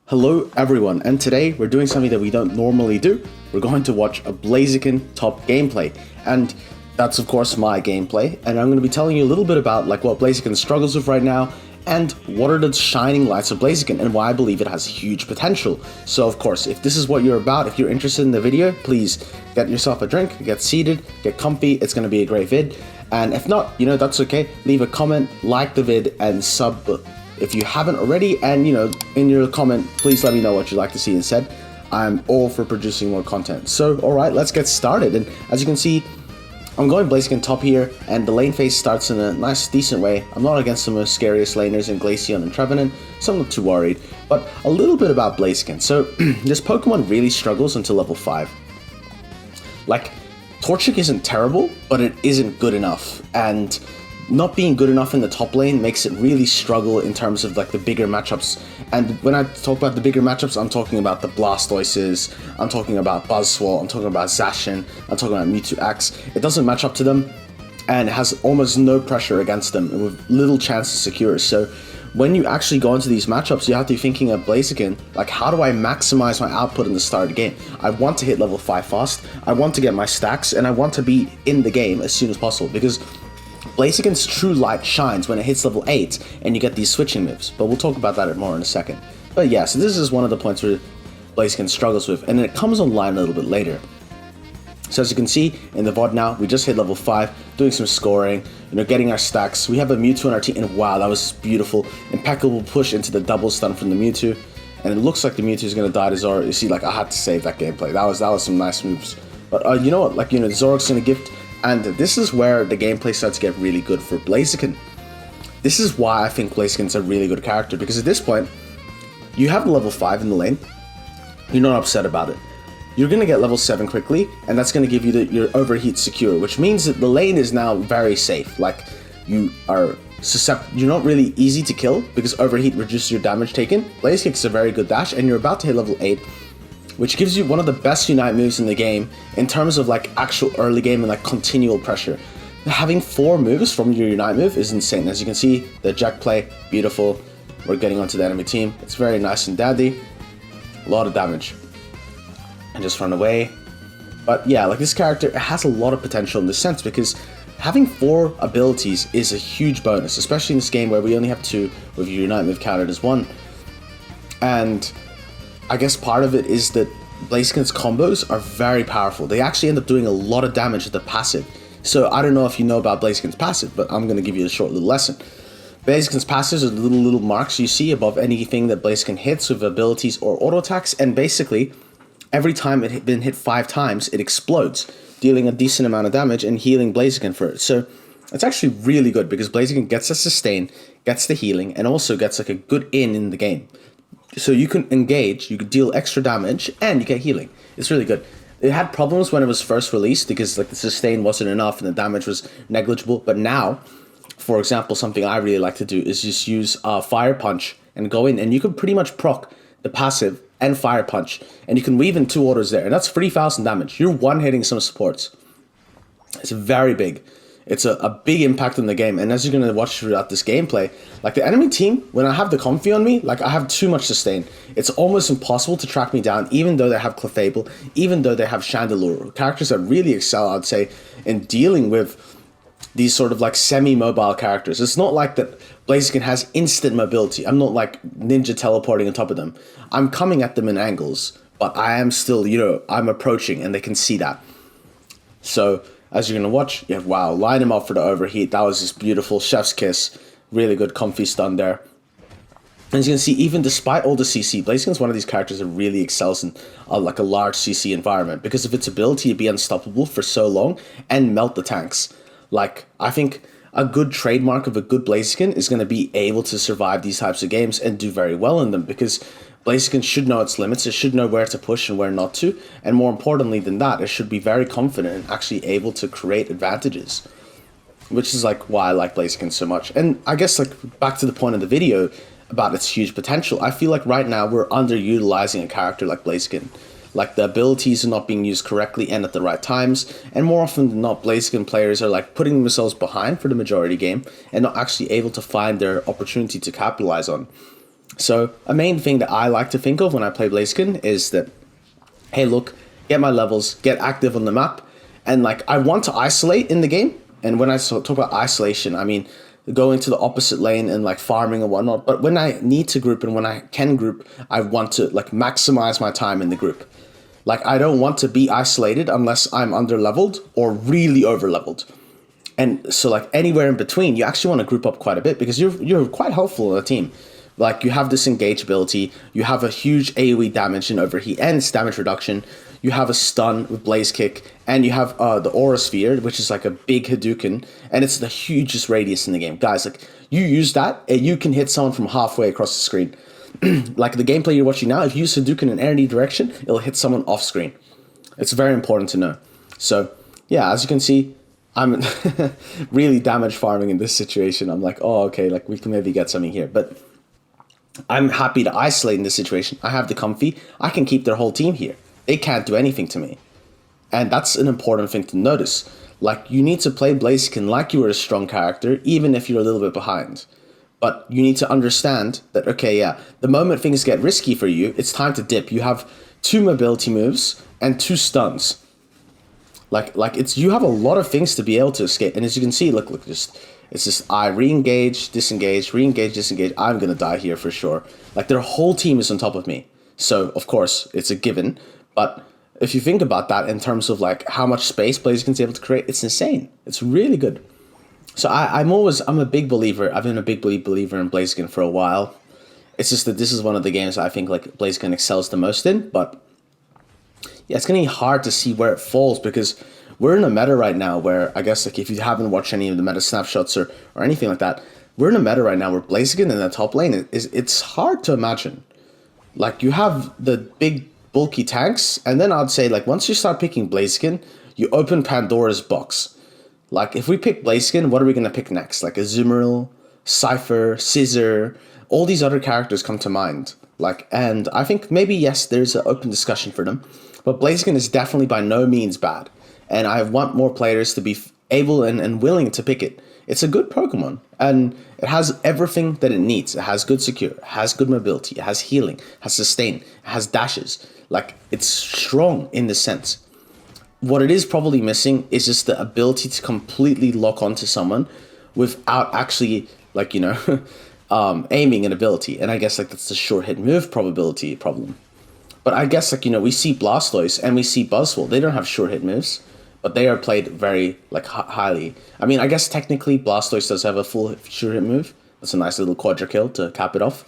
Hello everyone, and today we're doing something that we don't normally do. We're going to watch a Blaziken top gameplay, and that's of course my gameplay, and I'm going to be telling you a little bit about what Blaziken struggles with right now, and what are the shining lights of Blaziken, and why I believe it has huge potential. So of course, if this is what you're about, if you're interested in the video, please get yourself a drink, get seated, get comfy, it's going to be a great vid, and if not, that's okay, leave a comment, like the vid, and sub if you haven't already, and in your comment, please let me know what you'd like to see instead. I'm all for producing more content. So, alright, let's get started. And as you can see, I'm going Blaziken top here, and the lane phase starts in a nice, decent way. I'm not against the most scariest laners in Glaceon and Trevenant, so I'm not too worried. But a little bit about Blaziken. So, this Pokemon really struggles until level 5. Torchic isn't terrible, but it isn't good enough. And not being good enough in the top lane makes it really struggle in terms of the bigger matchups. And when I talk about the bigger matchups, I'm talking about the Blastoises, I'm talking about Buzzwole, I'm talking about Zacian, I'm talking about Mewtwo X. It doesn't match up to them, and it has almost no pressure against them, with little chance to secure. So when you actually go into these matchups, you have to be thinking of Blaziken, how do I maximize my output in the start of the game? I want to hit level 5 fast, I want to get my stacks, and I want to be in the game as soon as possible, because Blaziken's true light shines when it hits level 8 and you get these switching moves, but we'll talk about that more in a second. But yeah, so this is one of the points where Blaziken struggles with, and it comes online a little bit later. So as you can see in the VOD now, we just hit level 5, doing some scoring, getting our stacks. We have a Mewtwo on our team, and wow, that was beautiful. Impeccable push into the double stun from the Mewtwo, and it looks like the Mewtwo is going to die to Zoroark. You see, I had to save that gameplay. That was some nice moves. But you know what, Zoroark's going to gift. And this is where the gameplay starts to get really good for Blaziken. This is why I think Blaziken's a really good character, because at this point, you have level 5 in the lane, you're not upset about it. You're going to get level 7 quickly, and that's going to give you your overheat secure, which means that the lane is now very safe. You're not really easy to kill, because overheat reduces your damage taken. Blaziken's a very good dash, and you're about to hit level 8, which gives you one of the best Unite moves in the game in terms of actual early game and continual pressure. Having 4 moves from your Unite move is insane. As you can see, the Jack play, beautiful. We're getting onto the enemy team. It's very nice and dandy. A lot of damage. And just run away. But yeah, this character, it has a lot of potential in this sense, because having 4 abilities is a huge bonus, especially in this game where we only have 2 with your Unite move counted as 1. And I guess part of it is that Blaziken's combos are very powerful. They actually end up doing a lot of damage with the passive. So I don't know if you know about Blaziken's passive, but I'm going to give you a short little lesson. Blaziken's passives are the little marks you see above anything that Blaziken hits with abilities or auto attacks, and basically every time it has been hit 5 times, it explodes, dealing a decent amount of damage and healing Blaziken for it. So it's actually really good, because Blaziken gets a sustain, gets the healing, and also gets a good in the game. So you can engage, you can deal extra damage, and you get healing. It's really good. It had problems when it was first released, because the sustain wasn't enough and the damage was negligible. But now, for example, something I really like to do is just use Fire Punch and go in, and you can pretty much proc the passive and Fire Punch, and you can weave in 2 orders there, and that's 3,000 damage. You're one-hitting some supports. It's very big. It's a big impact on the game, and as you're going to watch throughout this gameplay, the enemy team, when I have the Comfy on me, I have too much sustain. It's almost impossible to track me down, even though they have Clefable, even though they have Chandelure, characters that really excel, I'd say, in dealing with these sort of semi-mobile characters. It's not that Blaziken has instant mobility. I'm not ninja teleporting on top of them. I'm coming at them in angles, but I am still, I'm approaching, and they can see that. So as you're going to watch, wow, line him up for the overheat. That was just beautiful. Chef's kiss. Really good comfy stun there. And as you can see, even despite all the CC, Blaziken's one of these characters that really excels in a large CC environment, because of its ability to be unstoppable for so long and melt the tanks. I think a good trademark of a good Blaziken is going to be able to survive these types of games and do very well in them, because Blaziken should know its limits, it should know where to push and where not to, and more importantly than that, it should be very confident and actually able to create advantages, which is why I like Blaziken so much. And I guess back to the point of the video about its huge potential, I feel right now we're underutilizing a character like Blaziken. The abilities are not being used correctly and at the right times, and more often than not, Blaziken players are putting themselves behind for the majority game and not actually able to find their opportunity to capitalize on. So a main thing that I like to think of when I play Blaziken is that, hey, look, get my levels, get active on the map, and like I want to isolate in the game. And when I talk about isolation, I mean going to the opposite lane and like farming and whatnot. But when I need to group and when I can group, I want to like maximize my time in the group. Like I don't want to be isolated unless I'm under leveled or really over leveled. And so like anywhere in between, you actually want to group up quite a bit because you're quite helpful in a team. Like you have this engage ability, you have a huge AoE damage and overheat and damage reduction, you have a stun with Blaze Kick, and you have the Aura Sphere, which is like a big Hadouken, and it's the hugest radius in the game. Guys, like you use that and you can hit someone from halfway across the screen. Like the gameplay you're watching now, if you use Hadouken in any direction, it'll hit someone off screen. It's very important to know. So yeah, as you can see, I'm really damage farming in this situation. I'm like, oh, okay, like we can maybe get something here. But I'm happy to isolate in this situation. I have the comfy. I can keep their whole team here. They can't do anything to me. And that's an important thing to notice. Like, you need to play Blaziken like you were a strong character, even if you're a little bit behind. But you need to understand that, okay, yeah, the moment things get risky for you, it's time to dip. You have 2 mobility moves and 2 stuns. Like it's you have a lot of things to be able to escape. And as you can see, look, it's just I re-engage, disengage, re-engage, disengage. I'm gonna die here for sure. Like their whole team is on top of me. So of course it's a given. But if you think about that in terms of like how much space Blaziken's able to create, it's insane. It's really good. So I'm a big believer. I've been a big believer in Blaziken for a while. It's just that this is one of the games I think like Blaziken excels the most in, but yeah, it's gonna be hard to see where it falls because we're in a meta right now where I guess like if you haven't watched any of the meta snapshots or anything like that, we're in a meta right now where Blaziken in the top lane it's hard to imagine. Like you have the big bulky tanks, and then I'd say like once you start picking Blaziken, you open Pandora's box. Like if we pick Blaziken, what are we gonna pick next? Like Azumarill, Cypher, Scissor, all these other characters come to mind. Like, and I think maybe yes, there's an open discussion for them. But Blaziken is definitely by no means bad, and I want more players to be able and willing to pick it. It's a good Pokemon, and it has everything that it needs. It has good secure, it has good mobility, it has healing, it has sustain, it has dashes. Like, it's strong in this sense. What it is probably missing is just the ability to completely lock onto someone without actually, like, you know, aiming an ability. And I guess, like, that's the short hit move probability problem. But I guess, like, you know, we see Blastoise and we see Buzzwole. They don't have short hit moves, but they are played very, like, highly. I mean, I guess technically Blastoise does have a full short hit move. That's a nice little quadra kill to cap it off.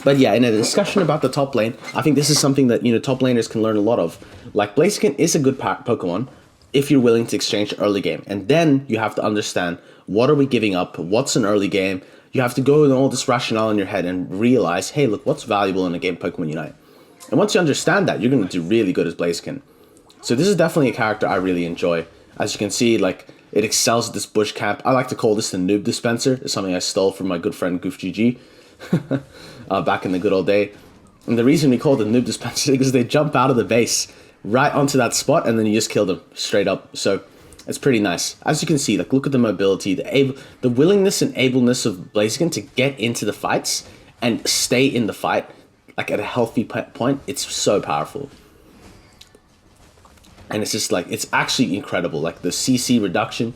But yeah, in a discussion about the top lane, I think this is something that, you know, top laners can learn a lot of. Like, Blaziken is a good Pokemon if you're willing to exchange early game. And then you have to understand, what are we giving up? What's an early game? You have to go with all this rationale in your head and realize, hey, look, what's valuable in a game of Pokemon Unite? And once you understand that, you're going to do really good as Blaziken. So this is definitely a character I really enjoy. As you can see, like, it excels at this bush camp. I like to call this the noob dispenser. It's something I stole from my good friend GoofGG back in the good old day. And the reason we call it the noob dispenser is because they jump out of the base right onto that spot and then you just kill them straight up. So it's pretty nice. As you can see, like, look at the mobility, the willingness and ableness of Blaziken to get into the fights and stay in the fight, like at a healthy point. It's so powerful. And it's just like, it's actually incredible. Like the CC reduction,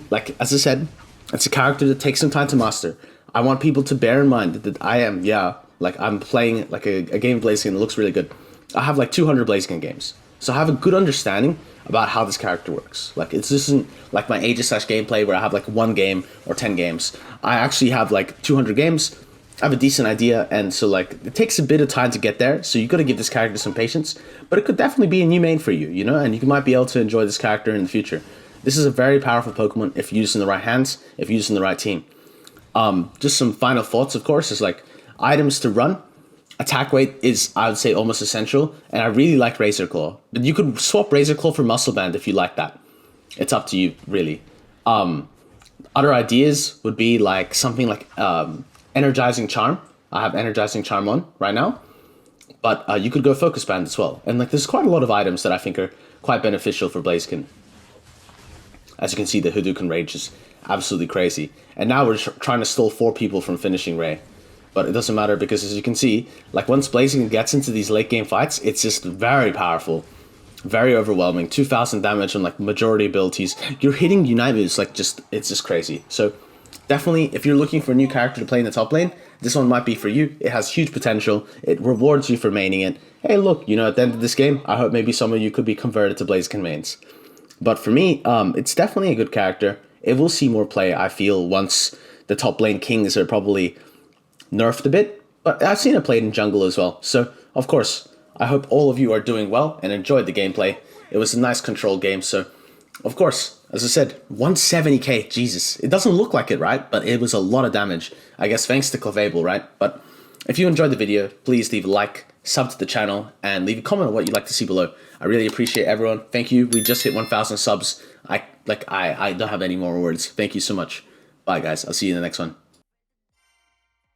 like, as I said, it's a character that takes some time to master. I want people to bear in mind that I'm playing like a game of Blaziken that looks really good. I have like 200 Blaziken games. So I have a good understanding about how this character works. Like, this isn't like my Aegis / gameplay where I have like 1 game or 10 games. I actually have like 200 games. I have a decent idea, and so like it takes a bit of time to get there, so you got to give this character some patience, but it could definitely be a new main for you, you know, and you might be able to enjoy this character in the future. This is a very powerful Pokemon if used in the right hands, if used in the right team. Just some final thoughts, of course, is like items to run. Attack weight is, I would say, almost essential, and I really like Razor Claw, but you could swap Razor Claw for Muscle Band if you like that. It's up to you, really. Other ideas would be like something like Energizing Charm. I have Energizing Charm on right now, but you could go Focus Band as well. And like, there's quite a lot of items that I think are quite beneficial for Blaziken. As you can see, the Hadouken Rage is absolutely crazy. And now we're trying to stall 4 people from finishing Ray. but it doesn't matter because as you can see, like once Blaziken gets into these late game fights, it's just very powerful. Very overwhelming. 2,000 damage on like majority abilities. You're hitting Unite moves like it's just crazy. So definitely, if you're looking for a new character to play in the top lane, this one might be for you. It has huge potential. It rewards you for maining it. Hey, look, you know, at the end of this game, I hope maybe some of you could be converted to Blaziken mains. But for me, it's definitely a good character. It will see more play, I feel, once the top lane kings are probably nerfed a bit. But I've seen it played in jungle as well. So, of course, I hope all of you are doing well and enjoyed the gameplay. It was a nice controlled game, so of course, as I said, 170k, Jesus. It doesn't look like it, right? But it was a lot of damage. I guess thanks to Clavable, right? But if you enjoyed the video, please leave a like, sub to the channel, and leave a comment on what you'd like to see below. I really appreciate everyone. Thank you. We just hit 1,000 subs. I don't have any more words. Thank you so much. Bye, guys. I'll see you in the next one.